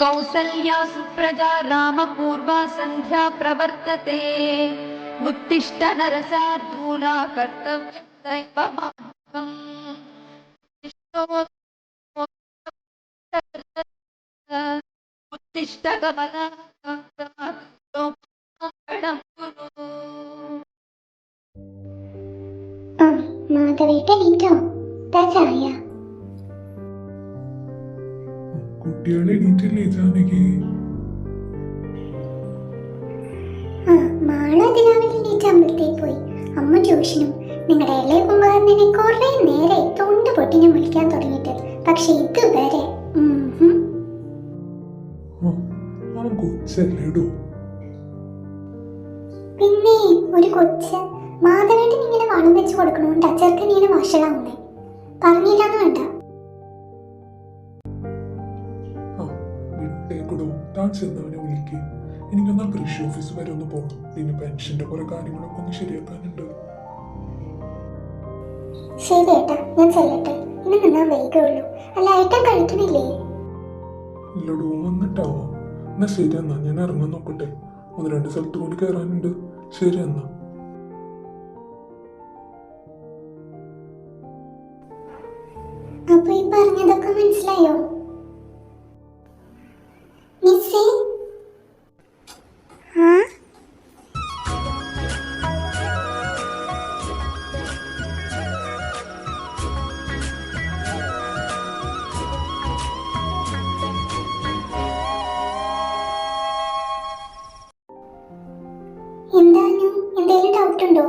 कौसल्या सुप्रजा रामपूर्वा सन्ध्या प्रवर्तते उत्तिष्ठ नरसार्दूला कर्तव्यदैवमानुगम् उत्तिष्ठ कमला മാധവേട്ട എണീറ്റോ? ചായ കുട്ടികളെ എണീറ്റല്ലേ ജാനകി? മാള അതിരാവിലെ എണീറ്റ് അമ്പലത്തേക്ക് പോയി. അമ്മ ട്യൂഷനും. നിങ്ങളുടെ ഇളയ കുമ്പകാരനെ കുറെ നേരെ തൊണ്ട് പൊട്ടിനെ വിളിക്കാൻ തുടങ്ങിയിട്ട്, പക്ഷെ ഇതുവരെ അവൻ കൊച്ചല്ലേടോ. പിന്നെ ഒരു കൊച്ച്. മാധവേട്ടൻ ഇങ്ങനെ വളം വെച്ച് കൊടുക്കണോണ്ട് അച്ചർക്ക് ഇങ്ങനെ വഷളാവുന്നേ. പറഞ്ഞില്ലാന്ന് വേണ്ട. വിട്ടേക്കടോ, താൻ ചെന്നവനെ വിളിക്ക്. എനിക്കൊന്നാ കൃഷി ഓഫീസ് വരെ ഒന്ന് പോകണം. പിന്നെ പെൻഷന്റെ കുറെ കാര്യങ്ങളൊക്കെ ഒന്ന് ശരിയാക്കാനുണ്ട്. ശരി ഏട്ടാ, ഞാൻ ചെല്ലട്ടെ. ഇനി നിന്നാ വൈകുള്ളൂ. അല്ല ഏട്ടൻ കഴിക്കണില്ലേ? ഇല്ലടോ, വന്നിട്ടാവാം. എന്നാ ശരി, എന്നാ ഞാൻ ഇറങ്ങാൻ നോക്കട്ടെ. ഒന്ന് രണ്ട് സ്ഥലത്ത് കൂടി കയറാനുണ്ട്. ശരി എന്നാ. അപ്പൊ ഈ പറഞ്ഞതൊക്കെ മനസ്സിലായോ? മിസ്സേ, എന്താണ്? എന്തെങ്കിലും ഡൗട്ട് ഉണ്ടോ?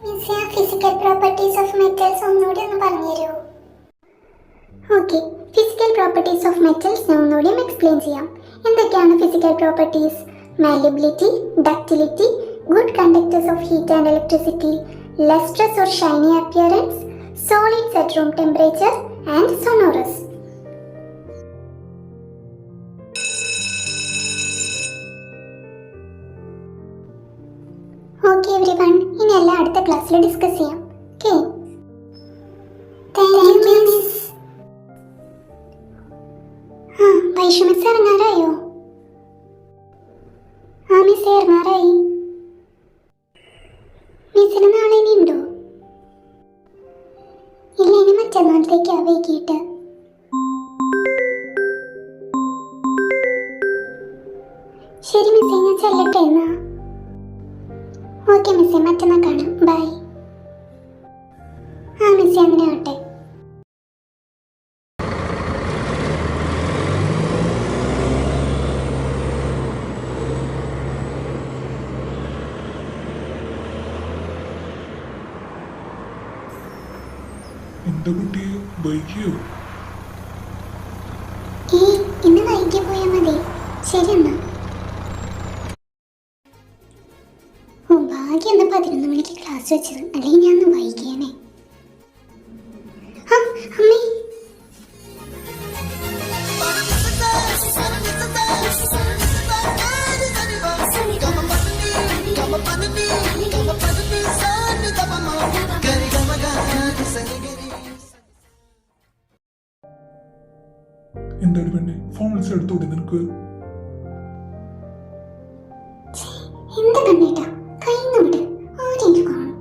മിസ്സേ, ആ ഫിസിക്കൽ പ്രോപ്പർട്ടീസ് ഓഫ് മെറ്റൽസ് ഒന്നുകൂടി ഒന്ന് പറഞ്ഞുതരുമോ? Okay, physical properties of metals ഞാൻ ഒന്നുകൂടി എക്സ്പ്ലെയിൻ ചെയ്യാം. എന്തൊക്കെയാണ് physical properties? Malleability, ductility, good conductors of heat and electricity, lustrous or shiny appearance, solids at room temperature and sonorous. Okay everyone, ഇനി എല്ലാം അടുത്ത ക്ലാസ്സിൽ ഡിസ്കസ് ചെയ്യാം. Okay, thank you miss. Vaishu miss ഇറങ്ങാറായോ? ആ മിസ് ഇറങ്ങാറായി. മിസ്സിന് നാളെ ഇനി ഉണ്ടോ? ഇല്ല, ഇനി മറ്റന്നാളത്തേക്കാ വൈകിട്ട്. ശരി മിസ്സേ, ഞാൻ ചെല്ലട്ടെ എന്നാ. ഓക്കെ മിസ്സേ, മറ്റന്നാൾ കാണാം. ബൈ. ആ മിസ്സേ, അങ്ങനെ ആവട്ടെ. എന്താ കുട്ടിയെ, വൈകിയോ? ഇന്ന് വൈകി പോയാൽ മതി. ശരി എന്നാ. ഭാഗ്യം എന്നാ 11 മണിക്ക് ക്ലാസ് വെച്ചത്, അല്ലെങ്കിൽ ഞാൻ ഒന്ന് വൈകിയാനേ. അമ്മേ, എന്താണ് പെണ്ണെ, ഫോൺ വിളിച്ച് എടുത്തോടെ നിനക്ക്? എന്താ കണ്ണേട്ടാ, കൈന്ന് വിട്, ആരെങ്കിലും കാണും.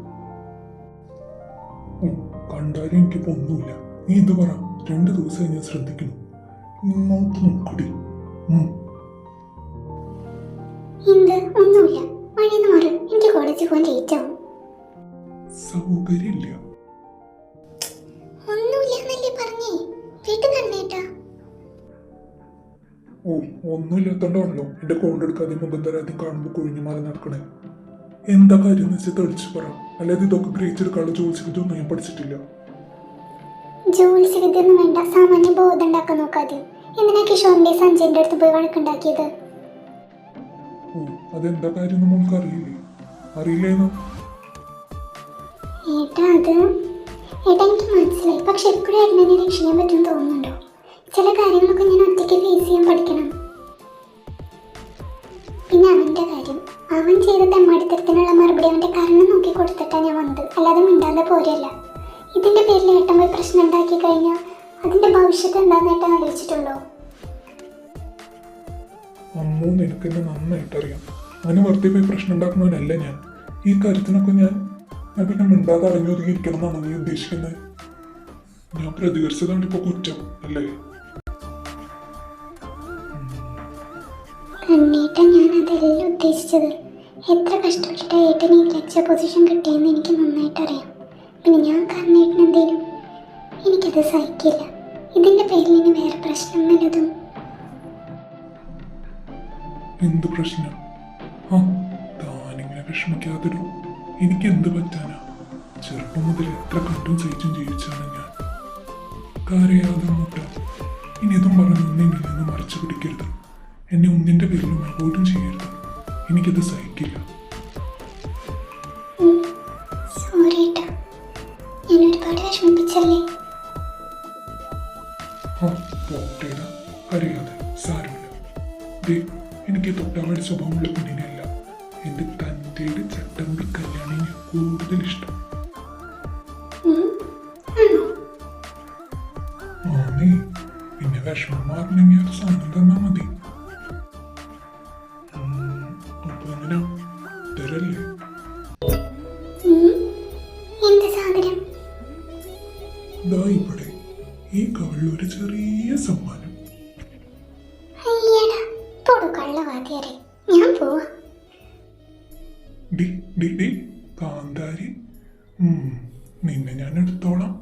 കണ്ടാലും എനിക്കിപ്പോ ഒന്നുമില്ല. നീ ഇത് പറ. 2 ദിവസമായി ഞാൻ ശ്രദ്ധിക്കുന്നു. ഇങ്ങോട്ട് നോക്കടി. എന്ത്? ഒന്നുമില്ല. വഴിന്ന് മാറി, എനിക്ക് കോളേജിൽ പോകാൻ ലേറ്റ് ആവും. സൗകര്യമില്ല. ഒന്നുമില്ല എന്നല്ലേ പറഞ്ഞേ. വീട്ടിൽ കണ്ണേട്ടാ. ഒന്നുമില്ലാത്തോണ്ടാണല്ലോ എന്റെ കോൾ എടുക്കാതെ മുഖം തരാതെ കാണുമ്പോ കൊഴിഞ്ഞു മാറി നടക്കണേ. എന്താ കാര്യം എന്ന് വെച്ചാൽ തെളിച്ച് പറ. അല്ലാതെ ഇതൊക്കെ ഗ്രഹിച്ചെടുക്കാനുള്ള ജോലിച്ചൊന്നും ഞാൻ പഠിച്ചിട്ടില്ല. ജോലിച്ചൊന്നും വേണ്ട, സാമാന്യ ബോധം ഉണ്ടാക്കാൻ നോക്കാതെ. എന്തിനാ കിഷോറിന്റെ സഞ്ജയന്റെ അടുത്ത് പോയി വഴക്കുണ്ടാക്കിയത്? അതെന്താ കാര്യം നമ്മൾക്ക് അറിയില്ലേ? അറിയില്ലേന്നോ? ഏട്ടാ, എനിക്ക് മനസ്സിലായി. പക്ഷെ എപ്പോഴും എന്നെ രക്ഷിക്കാൻ പറ്റും തോന്നുന്നുണ്ടോ? ചില കാര്യങ്ങളൊക്കെ ഞാൻ ഒറ്റയ്ക്ക് ഫേസ് ചെയ്യാൻ പഠിക്കണം. പിന്നെ അവന്റെ കാര്യം, അവൻ ചെയ്ത തെമ്മാടിത്തരത്തിനുള്ള മറുപടി അവന്റെ കാരണം നോക്കി കൊടുത്തിട്ടാ ഞാൻ വന്നത്, അല്ലാതെ മിണ്ടാതെ പോരല്ല. ഇതിന്റെ പേരിൽ ഏട്ടൻ പോയി പ്രശ്നം ഉണ്ടാക്കി കഴിഞ്ഞാൽ അതിന്റെ ഭവിഷ്യത്ത് എന്താന്നായിട്ട് ആലോചിച്ചിട്ടുണ്ടോ? അമ്മൂ നിനക്ക് എന്നെ നന്നായിട്ട് അറിയാം. അങ്ങനെ വെറുതെ പോയി പ്രശ്നം ഉണ്ടാക്കുന്നവനല്ല ഞാൻ. ഈ കാര്യത്തിനൊക്കെ ഞാൻ പിന്നെ മിണ്ടാതെ അടങ്ങിയൊതുങ്ങിയിരിക്കണം എന്നാണ് നീ ഉദ്ദേശിക്കുന്നത്? ഞാൻ പ്രതികരിച്ചതാണ് ഇപ്പൊ കുറ്റം അല്ലേ? കണ്ണേട്ടൻ, ഞാൻ അതെല്ലാം ഉദ്ദേശിച്ചത്. എത്ര കഷ്ടപ്പെട്ട് ഏട്ടന് ഈ ലെക്ചർ പൊസിഷൻ കിട്ടിയെന്ന് എനിക്ക് നന്നായിട്ട് അറിയാം. പിന്നെ ഞാൻ കണ്ണേട്ടൻ എന്തേലും എനിക്കത് സഹിക്കില്ല. ഇതിന്റെ പേരിൽ ഇനി വേറെ പ്രശ്നം വല്ലതും. എന്ത് പ്രശ്നം? ആ, താനിങ്ങനെ വിഷമിക്കാതൊരു. എനിക്ക് എന്ത് പറ്റാനാ? ചെറുപ്പം മുതൽ എത്ര കണ്ടും സഹിച്ചും ജീവിച്ചാണ് ഞാൻ. കരയാതെ മുട്ട. ഇനി ഇതും പറഞ്ഞു ഒന്നിൽ നിന്ന് മറച്ചു പിടിക്കരുത്. എന്നെ ഒന്നിന്റെ പേരിലും അവോയ്ഡും ചെയ്യരുത്. എനിക്കത് സഹിക്കില്ല. സോറി ഏട്ടാ, ഞാൻ ഒരുപാട് വിഷമിപ്പിച്ചല്ലേ? ആ പോട്ടേടാ, കരയാതെ, സാരമില്ല. ദേ, എനിക്ക് തൊട്ടാവാടി സ്വഭാവമുള്ള പെണ്ണിനെയല്ല, എൻ്റെ തൻ്റെ ചട്ടമ്പി കല്യാണിനെ കൂടുതൽ ഇഷ്ടം. ആണേ, പിന്നെ വിഷമം മാറണമെങ്കിൽ ഒരു സാധനം തന്നാ മതി. അപ്പൊ എങ്ങനെ തരല്ലേ? എന്ത് സാധനം? ദാ ഇവിടെ ഈ കവളിൽ ഒരു ചെറിയ സമ്മാനം. അയ്യടാ, കള്ളവാദിയാരെ, ഞാൻ പോവാ. ഡി ഡി ഡി കാന്താരി, നിന്നെ ഞാൻ എടുത്തോളാം.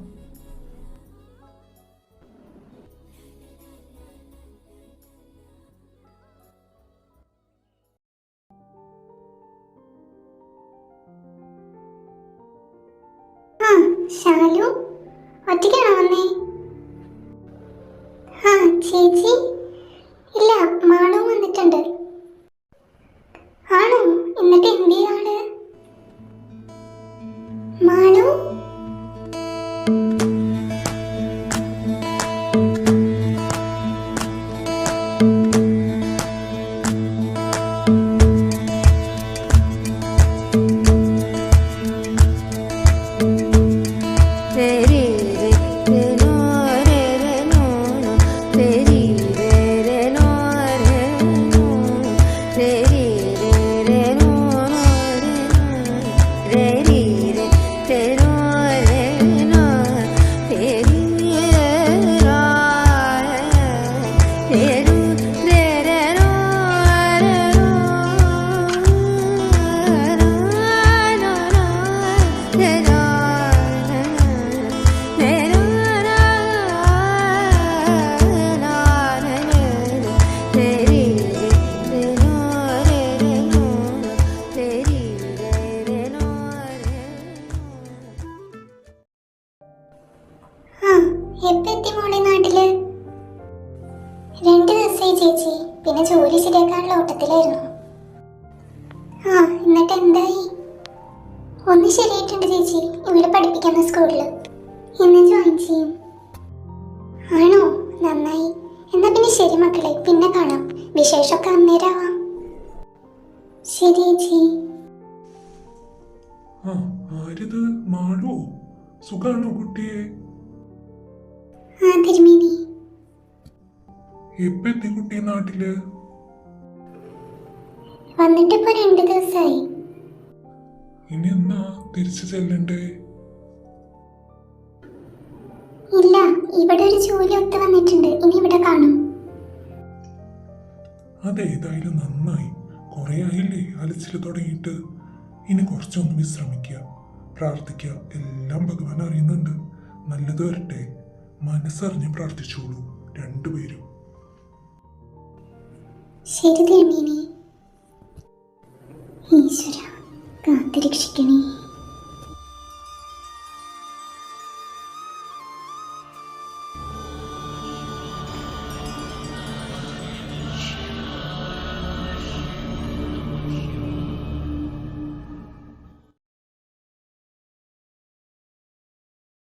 ആ ശാലു, ഒറ്റയ്ക്കാണോ വന്നേ? ആ ചേച്ചി, ഇല്ല മാളു വന്നിട്ടുണ്ട്. ആണോ? എന്നിട്ട് എന്തിയാണ് മാളു? എപ്പെത്തി മോളെ നാട്ടില്? 2 ദിവസമായി ചേച്ചി. പിന്നെ ജോലി ശരിയാക്കാനുള്ള ഓട്ടത്തിലായിരുന്നു. ആ എന്നിട്ട് എന്തായി? ഒന്ന് ശരിയായിട്ടുണ്ട് ചേച്ചി, ഇവിടെ പഠിപ്പിക്കുന്ന സ്കൂളിൽ. ഇന്ന് ജോയിൻ ചെയ്യും. ആണോ? നന്നായി. എന്നാ പിന്നെ ശരി മക്കളെ, പിന്നെ കാണാം. വിശേഷമൊക്കെ അന്നേരമാവാം. ശരി ചേച്ചി. ആ ആരിത്? മാളോ? സുഖാണോ കുട്ടിയെ? ആ തിരുമേനി. എപ്പ എത്തി കുട്ടി നാട്ടില്? വന്നിട്ടിപ്പോ 2 ദിവസമായി. ഇനി എന്നാ തിരിച്ചു ചെല്ലണ്ടേ? ഇല്ല, ഇവിടെ ഒരു ജോലി ഒത്തു വന്നിട്ടുണ്ട്. ഇനി ഇവിടെ കാണും. അതേതായാലും നന്നായി. കുറെ ആയില്ലേ അലച്ചില് തുടങ്ങിയിട്ട്. ഇനി കുറച്ചൊന്ന് വിശ്രമിക്കുക, പ്രാർത്ഥിക്കുക. എല്ലാം ഭഗവാൻ അറിയുന്നുണ്ട്. നല്ലത് വരട്ടെ. മനസ്സറിഞ്ഞ് പ്രാർത്ഥിച്ചോളൂ രണ്ടുപേരും. ശരി തിരുമേനി. ഈശ്വര.